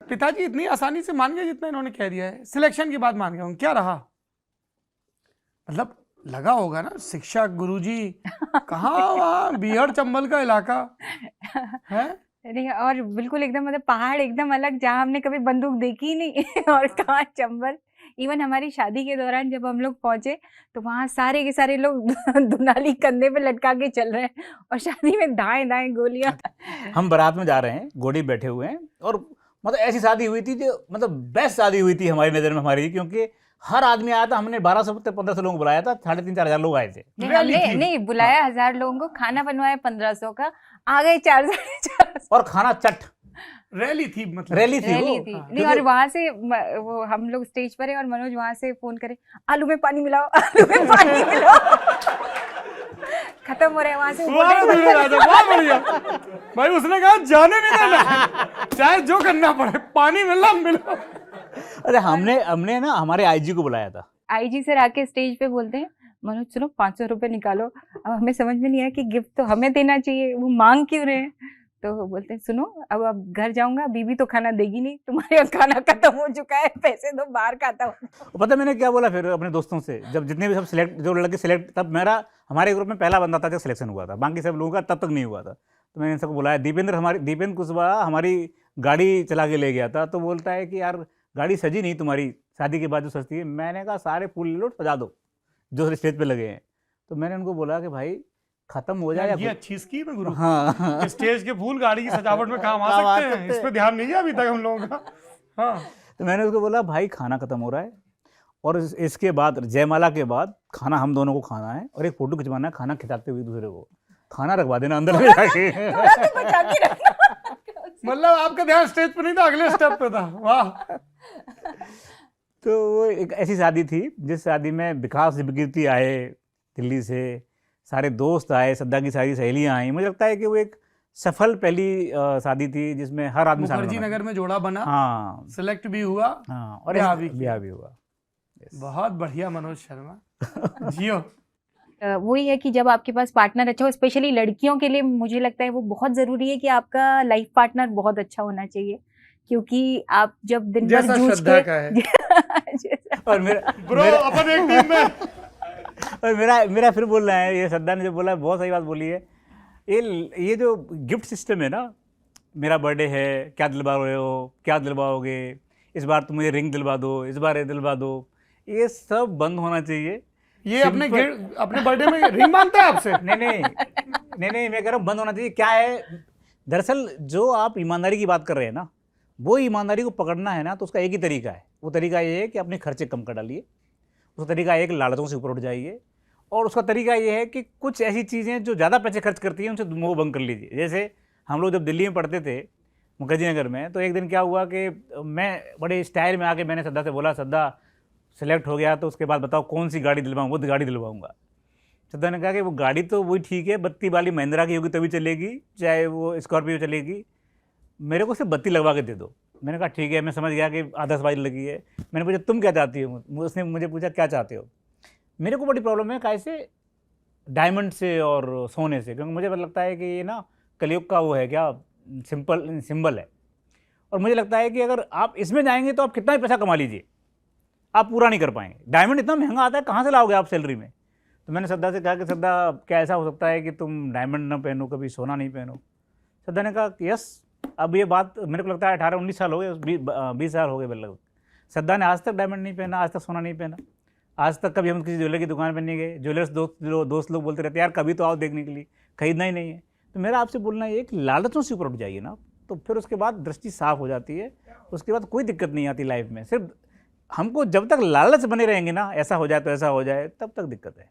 पिताजी इतनी आसानी से मान गए जितना इन्होंने कह दिया है? सिलेक्शन के बाद मान गए होंगे, क्या रहा? मतलब लगा होगा ना, शिक्षक गुरुजी कहाँ, वहाँ बिहार चंबल का इलाका है। नहीं, और बिल्कुल एकदम मतलब पहाड़ एकदम अलग, जहाँ हमने कभी बंदूक देखी ही नहीं और कहाँ चंबल। इवन हमारी शादी के दौरान जब हम लोग पहुंचे तो वहाँ सारे के सारे लोग दुनाली कंधे पे लटका के चल रहे हैं और शादी में दाएं दाएं गोलियां। हम बारात में जा रहे हैं, घोड़ी बैठे हुए हैं, और मतलब ऐसी शादी हुई थी जो मतलब बेस्ट शादी हुई थी हमारी नज़र में हमारी, क्योंकि हर आदमी आया था। हमने 1200 से 1500 लोगों को बुलाया था, 3,500-4,000 लोग आए थे। नहीं बुलाया 1000 लोगों को, खाना बनवाया 1500 का, आ गए 4,500 और खाना चट रैली थी, मतलब रैली थी वो। नहीं, और वहां से वो हम लोग स्टेज पर है और मनोज वहां से फोन करे, आलू में पानी मिलाओ, आलू में पानी मिलाओ। खत्म हो रहा है वहां से। बहुत बढ़िया भाई, उसने कहा जाने नहीं देना, चाहे जो करना पड़े, पानी मिला मिलो। अरे हमने ना हमारे आईजी को बुलाया था। आईजी सर आके स्टेज पे बोलते हैं, मनोज सुनो 500 रुपए निकालो। अब हमें समझ में नहीं आया कि गिफ्ट तो हमें देना चाहिए, वो मांग क्यों रहे हैं। तो वो बोलते हैं सुनो, अब घर जाऊंगा, बीबी तो खाना देगी नहीं, तुम्हारे यहाँ खाना खत्म हो चुका है, पैसे दो, बाहर खाता हूँ। पता है मैंने क्या बोला फिर अपने दोस्तों से, जब जितने भी सब सिलेक्ट, जो लड़के सिलेक्ट, तब मेरा हमारे ग्रुप में पहला बंदा था जो सिलेक्शन हुआ था, बाकी सब लोगों का तब तक नहीं हुआ था। तो मैंने सबको बुलाया, दीपेंद्र कुशवाहा हमारी गाड़ी चला के ले गया था। तो बोलता है कि यार गाड़ी सजी नहीं तुम्हारी, शादी के बाद जो सजती है। मैंने कहा सारे फूल ले लो, सजा दो जो स्टेज पे लगे हैं। तो मैंने उनको बोला कि भाई खत्म हो जाए। ये अच्छी स्कीम है गुरु। हाँ स्टेज के फूल गाड़ी की सजावट में काम आ सकते हैं, इस पे ध्यान नहीं है अभी तक हम लोगों का। हाँ, तो मैंने उसको बोला भाई खाना खत्म हो रहा है, और इसके बाद जयमाला के बाद खाना हम दोनों को खाना है, और एक फोटो खिंचवाना है खाना खिंचाते हुए दूसरे को। खाना रखवा देना अंदर में जाके। मतलब आपका ध्यान स्टेज पे नहीं था, अगले स्टेप पे था। वाह। तो वो एक ऐसी शादी थी जिस शादी में विकास विकृति आए दिल्ली से, सारे दोस्त आए, श्रद्धा की सारी सहेलियां आई। मुझे लगता है कि वो एक सफल पहली शादी थी जिसमें हर आदमी मुखर्जी नगर में जोड़ा बना, हाँ, सिलेक्ट भी हुआ, हाँ, और ब्याह भी हुआ। बहुत बढ़िया मनोज शर्मा जियो। वही है कि जब आपके पास पार्टनर अच्छा हो, स्पेशली लड़कियों के लिए मुझे लगता है वो बहुत जरूरी है कि आपका लाइफ पार्टनर बहुत अच्छा होना चाहिए, क्योंकि आप जब दिन भर जूझ के और मेरा ब्रो अपन एक टीम में। और मेरा फिर बोल रहा है, ये श्रद्धा ने जो बोला है बहुत सही बात बोली है। ये जो गिफ्ट सिस्टम है ना, मेरा बर्थडे है, क्या दिलवा रहे हो, क्या दिलवाओगे, इस बार तुम मुझे रिंग दिलवा दो, इस बार ये दिलवा दो, ये सब बंद होना चाहिए। ये अपने बर्थडे में रिंग मांगता है आपसे? नहीं, मैं कह रहा हूँ बंद होना चाहिए। क्या है, दरअसल जो आप ईमानदारी की बात कर रहे हैं ना, वो ईमानदारी को पकड़ना है ना, तो उसका एक ही तरीका है। वो तरीका ये है कि अपने खर्चे कम कर डालिए। उसका तरीका एक लालचों से ऊपर उठ जाइए, और उसका तरीका ये है कि कुछ ऐसी चीज़ें जो ज़्यादा पैसे खर्च करती हैं उनसे मोह भंग कर लीजिए। जैसे हम लोग जब दिल्ली में पढ़ते थे मुखर्जी नगर में, तो एक दिन क्या हुआ कि मैं बड़े स्टाइल में आके मैंने श्रद्धा से बोला, श्रद्धा सेलेक्ट हो गया तो उसके बाद बताओ कौन सी गाड़ी दिलवाऊँ। वो गाड़ी दिलवाऊँगा। श्रद्धा ने कहा कि वो गाड़ी तो वही ठीक है, बत्ती वाली महिंद्रा की होगी तभी चलेगी, चाहे वो स्कॉर्पियो चलेगी, मेरे को सिर्फ बत्ती लगवा के दे दो। मैंने कहा ठीक है, मैं समझ गया कि आतिशबाजी लगी है। मैंने पूछा तुम क्या चाहती हो, उसने मुझे पूछा क्या चाहते हो। मेरे को बड़ी प्रॉब्लम है कैसे डायमंड से और सोने से, क्योंकि मुझे लगता है कि ये ना कलयुग का वो है क्या सिंबल है। और मुझे लगता है कि अगर आप इसमें जाएंगे तो आप कितना भी पैसा कमा लीजिए, आप पूरा नहीं कर पाएंगे। डायमंड इतना महंगा आता है, कहाँ से लाओगे आप सैलरी में। तो मैंने श्रद्धा से कहा कि श्रद्धा क्या ऐसा हो सकता है कि तुम डायमंड ना पहनो, कभी सोना नहीं पहनो। श्रद्धा ने कहा यस। अब ये बात मेरे को लगता है 18-19 साल हो गए, 20 साल हो गए लगभग। श्रद्धा ने आज तक डायमंड नहीं पहना, आज तक सोना नहीं पहना, आज तक कभी हम किसी ज्वेलर की दुकान पर नहीं गए। ज्वेलर्स दोस्त लोग बोलते रहते यार कभी तो आओ देखने के लिए, खरीदना ही नहीं है। तो मेरा आपसे बोलना ये कि लालचों से ऊपर उठ जाइए ना, तो फिर उसके बाद दृष्टि साफ हो जाती है, उसके बाद कोई दिक्कत नहीं आती लाइफ में। सिर्फ हमको जब तक लालच बने रहेंगे ना, ऐसा हो जाए तो ऐसा हो जाए, तब तक दिक्कत है।